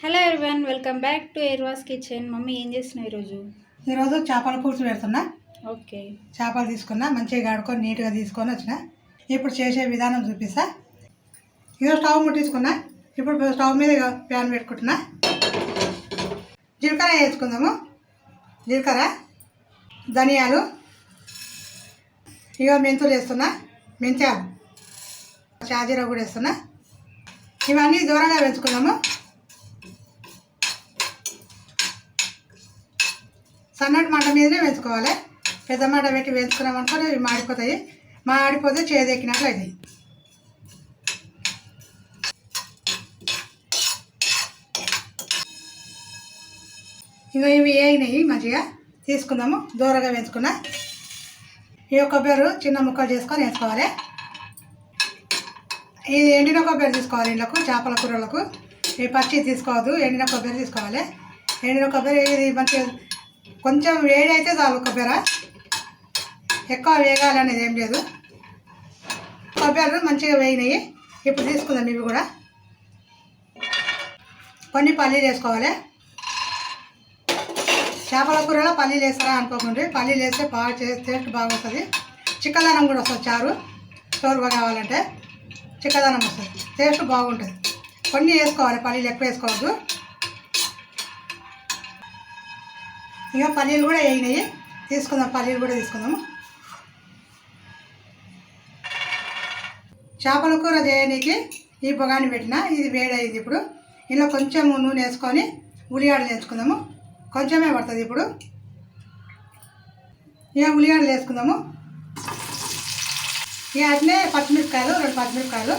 Hello everyone, welcome back to ఎర్వాస్ kitchen. Mummy ఏం చేస్తున్నావు ఈరోజు చేపల పులుసు పెడుతున్నా. ఓకే, చేపలు తీసుకున్నా, మంచిగా కడుక్కొని నీట్గా తీసుకొని వచ్చిన. ఇప్పుడు చేసే విధానం చూపిస్తా. ఈరోజు స్టవ్ ముట్టించుకున్నా. ఇప్పుడు స్టవ్ మీద ప్యాన్ పెట్టుకుంటున్నా. జీలకర్ర వేసుకుందాము. జీలకర్ర, ధనియాలు, మెంతులు వేస్తున్నా. మెంతాలు, షాజీరా కూడా వేస్తున్నా. ఇవన్నీ దూరంగా పెంచుకుందాము. సన్నటి మంట మీదనే వేసుకోవాలి. పెద్ద మంట పెట్టి వేసుకున్నాం అనుకో ఇవి మాడిపోతాయి. మాడిపోతే చేదెక్కినట్లు అవుతాయి. ఇంకా ఇవి వేగినాయి, మంచిగా తీసుకుందాము. దూరగా వేసుకున్నా. ఈ కొబ్బరి చిన్న ముక్కలు చేసుకొని వేసుకోవాలి. ఇది ఎండిన కొబ్బరి తీసుకోవాలి. ఇళ్ళకు చేపల కూరలకు ఈ పచ్చి తీసుకోవద్దు, ఎండిన కొబ్బరి తీసుకోవాలి. ఎండిన కొబ్బరి ఇది మంచిగా కొంచెం వేడి అయితే చాలు. కొబ్బరి ఎక్కువ వేగాలి అనేది ఏం లేదు. కొబ్బరి మంచిగా వేగినాయి. ఇప్పుడు తీసుకుందాం. ఇవి కూడా కొన్ని పల్లీలు వేసుకోవాలి. చేపల కూరలో పల్లీలు వేస్తారా అనుకోకుండా, పల్లీలు వేస్తే బాగా టేస్ట్ బాగా వస్తుంది. చిక్కదనం కూడా వస్తుంది. చోరుగా కావాలంటే చిక్కదనం వస్తుంది, టేస్ట్ బాగుంటుంది. కొన్ని వేసుకోవాలి, పల్లీలు ఎక్కువ వేసుకోవద్దు. ఇక పల్లీలు కూడా వేగినాయి, తీసుకుందాం. పల్లీలు కూడా తీసుకుందాము. చేపల కూర చేయడానికి ఈ పొగాన్ని పెట్టిన, ఇది వేడైంది. ఇప్పుడు ఇందులో కొంచెం నూనె వేసుకొని ఉల్లిగడ్డలు వేసుకుందాము. కొంచెమే పడుతుంది. ఇప్పుడు ఇక ఉల్లిగడ్డలు వేసుకుందాము. ఇక అట్లే పచ్చిమిరపకాయలు, 2 పచ్చిమిరపకాయలు.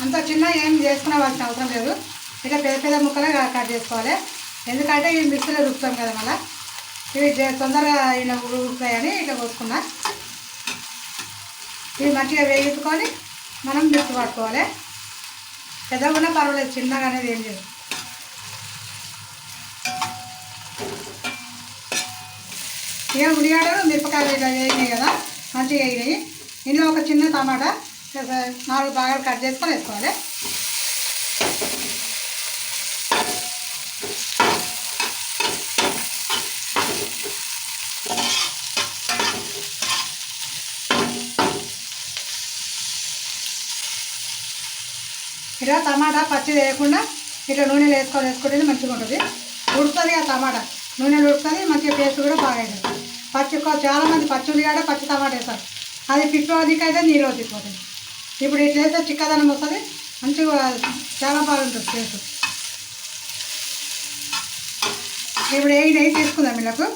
అంత చిన్న ఏం చేసుకునేవాల్సిన అవసరం లేదు. ఇట్లా పెద్ద పెద్ద ముక్కలే కట్ చేసుకోవాలి. ఎందుకంటే ఇవి మిక్సీలో రుపుతాం కదా, మళ్ళీ ఇవి తొందరగా ఇలా ఉడుకుతాయని ఇట్లా కోసుకున్నా. ఇవి మంచిగా వేయించుకొని మనం మిక్సీ పట్టుకోవాలి. పెద్దగా ఉన్నా పర్వాలేదు, చిన్నగా అనేది ఏం లేదు. ఇక ఉల్లిగడ్డలు, మిరపకాయలు ఇట్లా వేగినాయి కదా, మంచిగా వేగినాయి. ఇందులో ఒక చిన్న టమాటా 4 భాగాలు కట్ చేసుకొని వేసుకోవాలి. ఇలా టమాటా పచ్చి వేయకుండా ఇట్లా నూనెలో వేసుకుంటే మంచిగా ఉంటుంది. ఉడుతుంది ఆ టమాటా, నూనెలో ఉడుతుంది. మంచిగా టేస్ట్ కూడా బాగా అవుతుంది. చాలామంది పచ్చి ఉల్లిగడ్డ, పచ్చి టమాటా వేస్తారు. అది పిప్పదికి అయితే నీళ్ళు తిప్పుతుంది. ఇప్పుడు ఇట్లా వేస్తే చిక్కదనం వస్తుంది, మంచిగా చాలా బాగుంటుంది టేస్ట్. ఇప్పుడు నెయ్యి తీసుకుందాం. వీళ్ళకు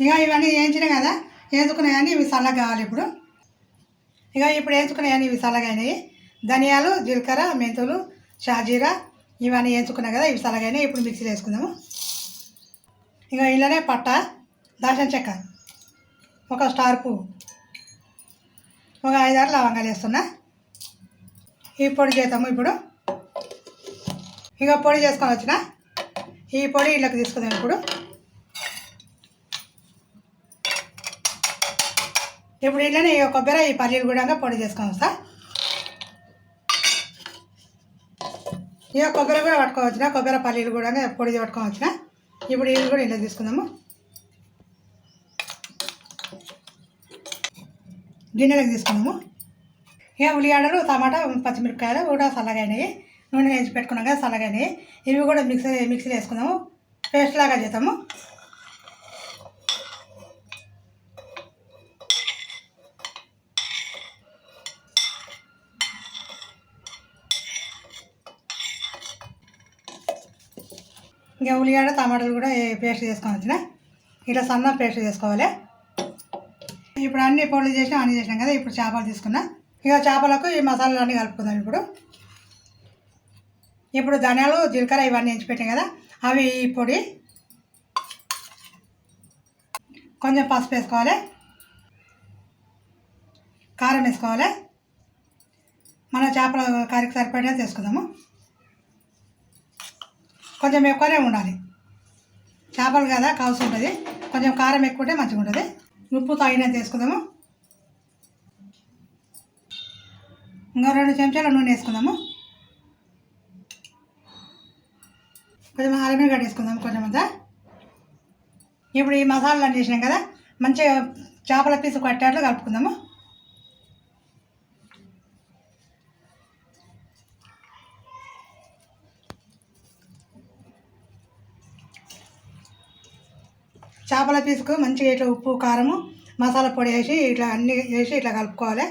ఇక ఇవన్నీ వేయించినాయి కదా, వేసుకున్నాయని ఇవి చల్లగా కావాలి. ఇప్పుడు వేయించుకున్నాయని ఇవి చల్లగా అయినాయి. ధనియాలు, జీలకర్ర, మెంతులు, షాజీరా ఇవన్నీ వేయించుకున్నాయి కదా, ఇవి చల్లగా అయినాయి. ఇప్పుడు మిక్సీలో వేసుకుందాము. ఇక ఇలానే పట్ట, దాల్చిన చెక్క, ఒక స్టార్ పువ్వు, ఒక 5-6 లవంగాలు వేస్తున్నా. ఈ పొడి చేద్దాము. ఇప్పుడు ఇక పొడి చేసుకొని వచ్చిన ఈ పొడి ఇళ్ళకి తీసుకుందాం. ఇప్పుడు ఇట్లనే కొబ్బరి, ఈ పల్లీలు కూడా పొడి చేసుకొని వస్తా. ఇక కొబ్బరి కూడా పట్టుకోవచ్చిన, కొబ్బరి పల్లీలు కూడా పొడి పట్టుకోవచ్చిన. ఇప్పుడు ఇవి కూడా ఇలా తీసుకుందాము. గిన్నెలకు తీసుకుందాము. ఇక ఉల్లిగడ్డలు, టమాటా, పచ్చిమిరపకాయలు కూడా చల్లగాయినాయి. నూనె వేసి పెట్టుకున్నాం కదా, చల్లగాయినాయి. ఇవి కూడా మిక్సీలో వేసుకుందాము. పేస్ట్ లాగా చేద్దాము. ఇంకా ఉల్లిగడ్డ, టమాటాలు కూడా పేస్ట్ చేసుకొని వచ్చిన, ఇట్లా సన్న పేస్ట్ చేసుకోవాలి. ఇప్పుడు అన్ని పొడులు చేసినాం కదా. ఇప్పుడు చేపలు తీసుకున్నా. ఇక చేపలకు ఈ మసాలాలు అన్నీ కలుపుకుందాం. ఇప్పుడు ధనియాలు, జీలకర్ర ఇవన్నీ వేసి పెట్టాం కదా, అవి ఈ పొడి, కొంచెం పసుపు వేసుకోవాలి, కారం వేసుకోవాలి. మన చేపల కర్రీకి సరిపడా తీసుకుందాము. కొంచెం ఎక్కువనే ఉండాలి. చేపలు కదా కావాల్సి ఉంటుంది, కొంచెం కారం ఎక్కువ ఉంటే మంచిగా ఉంటుంది. ఉప్పు తగినంత వేసుకుందాము. ఇంకా 2 చెంచాల నూనె వేసుకుందాము. కొంచెం అల్లం గడ్డ వేసుకుందాము కొంచెం అంతా. ఇప్పుడు ఈ మసాలాలు అన్నీ వేసినాం కదా, మంచిగా చేపల పీసు కట్టేట్లు కలుపుకుందాము. చేపల పీసుకు మంచిగా ఇట్లా ఉప్పు కారము మసాలా పొడి వేసి ఇట్లా అన్నీ వేసి ఇట్లా కలుపుకోవాలి.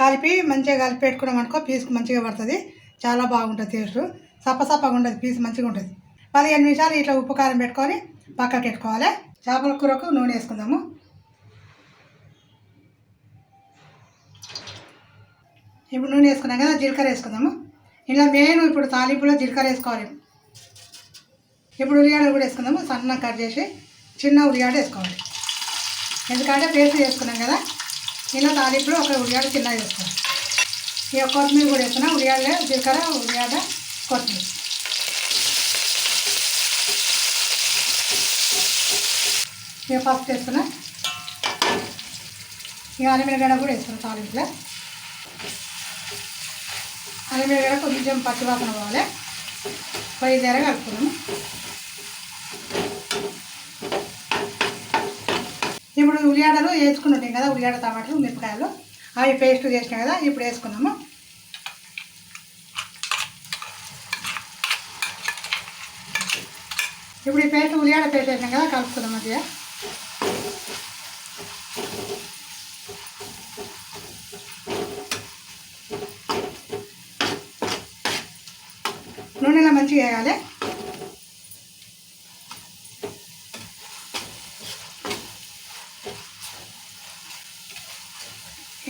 కలిపి మంచిగా కలిపి పెట్టుకున్నాం అనుకో పీసుకు మంచిగా పడుతుంది. చాలా బాగుంటుంది టేస్ట్. సప్పసప్పగా ఉంటుంది, పీసు మంచిగా ఉంటుంది. 15 నిమిషాలు ఇట్లా ఉప్పు కారం పెట్టుకొని పక్కకి పెట్టుకోవాలి. చేపల కూరకు నూనె వేసుకుందాము. ఇప్పుడు నూనె వేసుకున్నాం కదా, జీలకర్ర వేసుకుందాము. ఇలా మెయిన్ ఇప్పుడు తాలింపులో జీలకర్ర వేసుకోవాలి. ఇప్పుడు ఉల్లిగడ్డలు కూడా వేసుకుందాము. సన్నగా కట్ చేసి చిన్న ఉల్లిగడ్డ వేసుకోవాలి. ఎందుకంటే పేస్ట్ చేసుకున్నాం కదా, ఇలా తాలింపులో ఒక ఉల్లిగడ్డ చిన్నగా వేసుకోవాలి. ఇక కొత్తిమీర కూడా వేసుకున్నాం. ఉల్లిగడ్డ జీలకర్ర ఉల్లిగడ్డ కొత్తిమీర. ఇక పసుపు వేసుకున్నాం. ఇక అల్లం కూడా వేసుకున్నాం తాలింపులో. అల్లం కొంచెం పచ్చివాసన పోవాలి. పొయ్యి దగ్గర కలుపుకున్నాము. ఇప్పుడు ఉల్లిగడ్డలు వేసుకుని ఉంటాయి కదా, ఉల్లిగడ్డ టమాటాలు మిరపకాయలు అవి పేస్ట్ చేసినాయి కదా, ఇప్పుడు వేసుకున్నాము. ఇప్పుడు ఈ పేస్ట్ ఉల్లిగడ్డ పేస్ట్ వేసినాం కదా, కలుపుకుందాం మంచిగా. నూనెలో మంచిగా వేయాలి.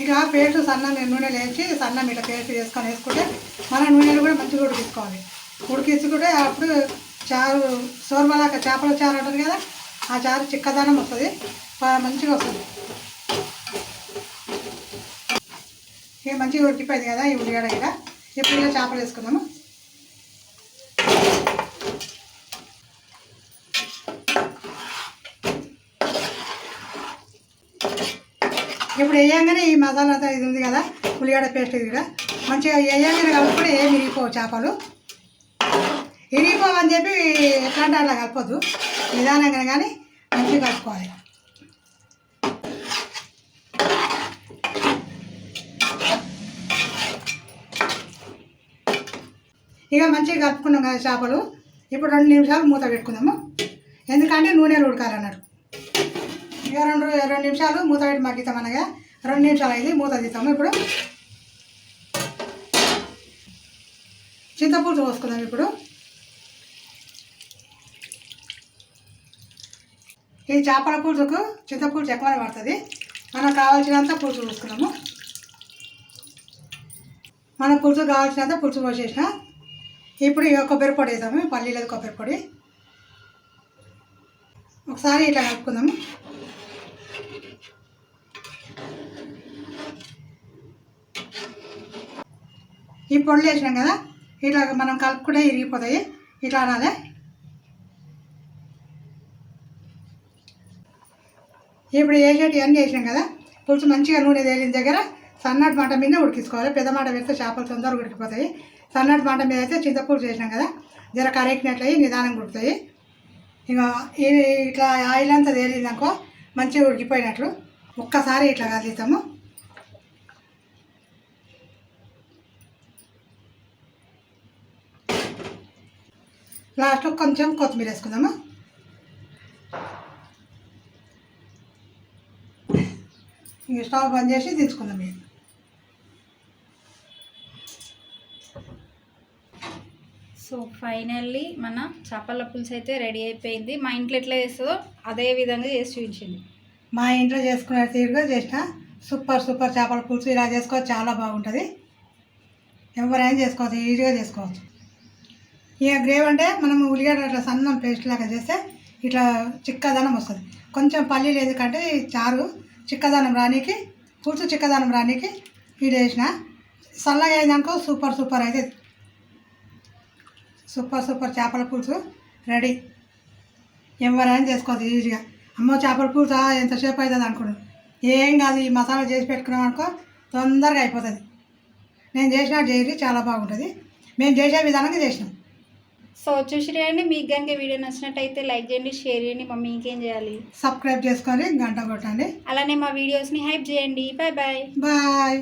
ఇక పేస్ట్ సన్నం నూనెలో వేసి సన్నం ఇట్లా పేస్ట్ వేసుకుంటే మన నూనెలు కూడా మంచిగా ఉడికించుకోవాలి. ఉడికించుకుంటే అప్పుడు చారు సోర్మలాగా చేపల చారు ఉంటుంది కదా, ఆ చారు చిక్కదనం వస్తుంది, మంచిగా వస్తుంది. ఇక మంచిగా ఉడికిపోయింది కదా ఈ ఉల్లిగడ్డ. ఇక ఇప్పుడు ఇలా చేపలు వేసుకుందాము. ఇప్పుడు వేయంగానే ఈ మసాలా అంతా ఇది ఉంది కదా, ఉల్లిగడ్డ పేస్ట్ ఇది కూడా మంచిగా వేయంగానే కలుపుకుంటే ఏమి ఇరిగిపోవు చేపలు. ఇరిగిపోవని చెప్పి ఎట్లా అంటే అట్లా కలపొద్దు, నిదానంగా కానీ మంచిగా కలుపుకోవాలి. ఇక మంచిగా కలుపుకున్నాం కదా చేపలు. ఇప్పుడు 2 నిమిషాలు మూత పెట్టుకుందాము, ఎందుకంటే నూనెలు ఉడకాలన్నారు. ఇక 2 నిమిషాలు మూత పెట్టి మగ్గిస్తాం అనగా 2 నిమిషాలు అయింది, మూత తీస్తాము. ఇప్పుడు చింతపులుసు పోసుకుందాం. ఇప్పుడు ఈ చేపల పులుసుకు చింతపులుసు ఎక్కువనే పడుతుంది. మనకు కావాల్సినంత పులుసు పోసుకున్నాము. మన పులుసు కావాల్సినంత పులుసు పోసేసిన. ఇప్పుడు ఇక కొబ్బరి పొడి వేసాము, పల్లీలేదు కొబ్బరి పొడి. ఒకసారి ఇట్లా కలుపుకుందాము. ఈ పొడులు వేసినాం కదా, ఇట్లా మనం కలుపుకుంటే ఇరిగిపోతాయి, ఇట్లా అనాలి. ఇప్పుడు వేసేటి అన్నీ వేసినాం కదా, పులుసు మంచిగా నూనె తేలిన దగ్గర సన్నటి మంట మీద ఉడికించుకోవాలి. పెద్ద మంట పెడితే చేపలు తొందరగా ఉడికిపోతాయి. సన్నటి మంట మీద అయితే చింతపులుసు వేసినాం కదా, జర కరెక్టినట్లయి నిదానంగా ఉడుకుతాయి. ఇక ఇట్లా ఆయిల్ అంతా తేలిందనుకో మంచిగా ఉడికిపోయినట్లు. ఒక్కసారి ఇట్లా కలుపుతాము. లాస్ట్లో కొంచెం కొత్తిమీర వేసుకుందాము. ఇంక స్టవ్ బంద్ చేసి దించుకుందాం. సో ఫైనల్లీ మన చేపల పులుసు అయితే రెడీ అయిపోయింది. మా ఇంట్లో ఎట్లా చేస్తుందో అదే విధంగా చేసి చూపించింది. మా ఇంట్లో చేసుకునే తీరుగా చేసిన సూపర్ చేపల పులుసు ఇలా చేసుకోవచ్చు, చాలా బాగుంటుంది. ఎవరైనా చేసుకోవచ్చు, ఈజీగా చేసుకోవచ్చు. ఇక గ్రేవీ అంటే మనం ఉల్లిగడ్డ అట్లా సన్నం పేస్ట్ లాగా చేస్తే ఇట్లా చిక్కదనం వస్తుంది. కొంచెం పల్లీలు ఎందుకంటే చారు చిక్కదనం రానికి, పులుసు చిక్కదనం రానికి ఇది వేసిన. చల్లగా అయిందనుకో సూపర్ అయితే సూపర్ చేపల పులుసు రెడీ. ఎవరైనా చేసుకోవచ్చు ఈజీగా. అమ్మో చేపల పులుసు ఎంతసేపు అవుతుంది అనుకోండి, ఏం కాదు. ఈ మసాలా చేసి పెట్టుకున్నాం అనుకో తొందరగా అయిపోతుంది. నేను చేసినట్టు చేయరు, చాలా బాగుంటుంది. మేము చేసే విధానంగా చేసినాం. సో చూసిరే అండి, మీకు కనుక వీడియో నచ్చినట్టయితే లైక్ చేయండి, షేర్ చేయండి. మమ్మీ ఇంకేం చేయాలి, సబ్స్క్రైబ్ చేసుకొని గంట కొట్టండి. అలానే మా వీడియోస్ని హైప్ చేయండి. Bye bye. బాయ్.